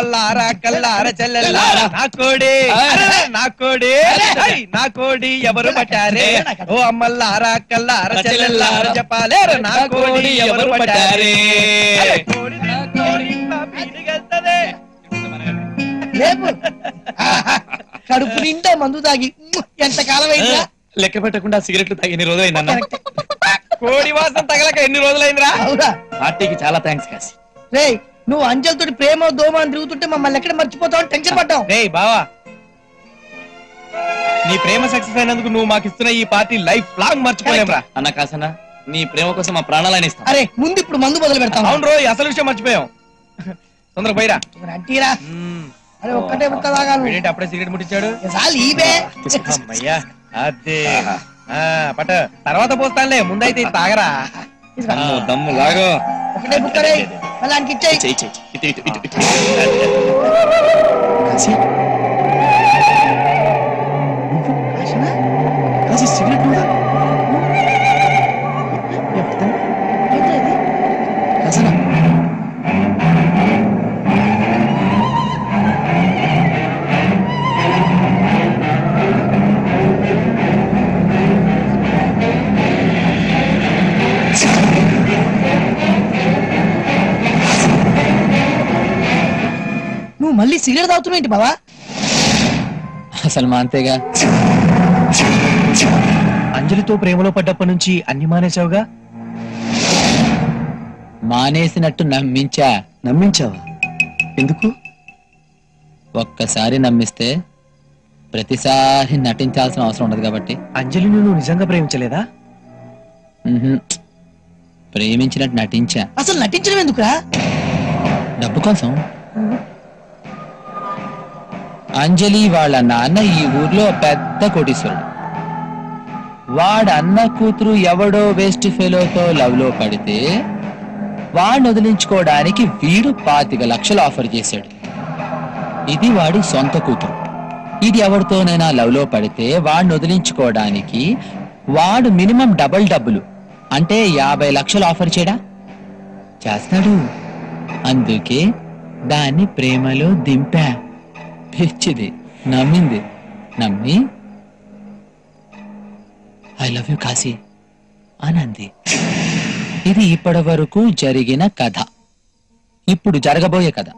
అమ్మల్లారా కల్లారా చెల్లెల్లారా నా కోడి నా కోడి ఎవరు పట్టారే ఓ అమ్మల్లారా కల్లారా చెల్లెల్లారా చెప్పాలేరు నా కోడి ఎవరు పట్టారే కడుపు నిండా మందు తాగి ఎంతకాలం అయిందా? లెక్క పెట్టకుండా సిగరెట్లు తాగి ఎన్ని రోజులైందన్న? కోడి వాసన తగలక ఎన్ని రోజులైందిరా? పార్టీకి చాలా థ్యాంక్స్ కాసి. రే నువ్వు అంజలితోటి ప్రేమ దోమ అని తిరుగుతుంటే మమ్మల్ని ఎక్కడ మర్చిపోతావు టెన్షన్ పడ్డావు. రే బావా, నీ ప్రేమ సక్సెస్ అయినందుకు నువ్వు మాకు ఇస్తున్న ఈ పార్టీ లైఫ్ లాంగ్ మర్చిపోలేం రా. అన్న కాసన్న, నీ ప్రేమ కోసం మా ప్రాణాలని ఇస్తాం. అరే ముందు ఇప్పుడు మందు మొదలు పెడతాం. అవును రోజు అసలు విషయం మర్చిపోయాం. తొందరగా పోయిరా. అంటీరా అరే ఒక్కటే ముక్క తాగాను. అప్పుడే సిగరెట్ ముట్టించాడు. అమ్మయ్యా అదే పట తర్వాత పోస్తానులే, ముందైతే తాగరా. దమ్ము లాగో. ఒకటే బుక్కరే అలాంటి ఇచ్చేయి. సిగరెట్ నువ్వు మళ్ళీ సిగరెట్ తాగుతున్నావు ఏంటి బావా? అసలు మా అంతేగా. అంజలితో ప్రేమలో పడ్డప్పటి నుంచి అన్ని మానేసావుగా? మానేసినట్టు నమ్మించావా? ఎందుకు? ఒక్కసారి నమ్మిస్తే ప్రతిసారి నటించాల్సిన అవసరం ఉండదు కాబట్టి. అంజలిని నువ్వు నిజంగా ప్రేమించలేదా? ప్రేమించినట్టు నటించా. అసలు నటించడం ఎందుకురా? డబ్బు కోసం. అంజలి వాళ్ళ నాన్న ఈ ఊర్లో పెద్ద కోటీశ్వరుడు. వాడు అన్న కూతురు ఎవడో వేస్ట్ ఫెలోతో లవ్ లో పడితే వాడిని వదిలించుకోవడానికి వీడు 25 లక్షలు ఆఫర్ చేశాడు. ఇది వాడి సొంత కూతురు. ఇది ఎవరితోనైనా లవ్ లో పడితే వాడిని వదిలించుకోవడానికి వాడు మినిమం డబ్బులు అంటే 50 లక్షలు ఆఫర్ చేయడా చేస్తాడు. అందుకే దాన్ని ప్రేమలో దింపా. పిచ్చిది నమ్మి ఐ లవ్ యూ కాశీ అనంది. ఇది ఇప్పటి వరకు జరిగిన కథ. ఇప్పుడు జరగబోయే కథ.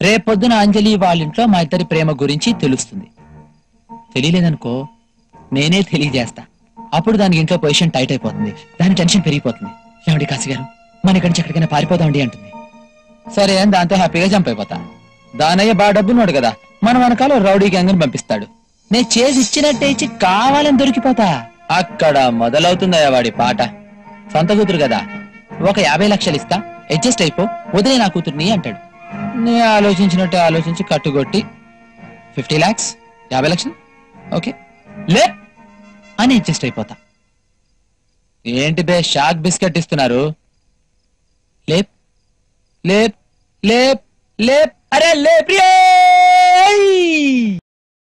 రేపొద్దున అంజలి వాళ్ళింట్లో మా ఇద్దరి ప్రేమ గురించి తెలుస్తుంది. తెలియలేదనుకో నేనే తెలియజేస్తా. అప్పుడు దానికి ఇంట్లో పొజిషన్ టైట్ అయిపోతుంది. దాని టెన్షన్ పెరిగిపోతుంది. ఏమండి కాశీ గారు, మన ఇక్కడి నుంచి ఎక్కడికైనా పారిపోదామండి అంటుంది. సరే అని దాంతో హ్యాపీగా జంప్ అయిపోతా. దానయ్య బాగా డబ్బున్నాడు కదా, మన వెనకాల రౌడీ గ్యాంగ్ పంపిస్తాడు. నేను చేసి ఇచ్చినట్టే ఇచ్చి కావాలని దొరికిపోతా. అక్కడ మొదలవుతుందయ్యా వాడి పాట. సొంత కూతురు కదా, ఒక 50 లక్షలు ఇస్తా, అడ్జస్ట్ అయిపో, వదిలే నా కూతుర్ని అంటాడు. నేను ఆలోచించినట్టే ఆలోచించి కట్టుకొట్టి 50 lakhs 50 లక్షలు ఓకే లే అని అడ్జస్ట్ అయిపోతా. ఏంటి బే షాక్ బిస్కెట్ ఇస్తున్నారు? లేప్ లేప్ లేప్ లేప్ అరే లే ప్రియో.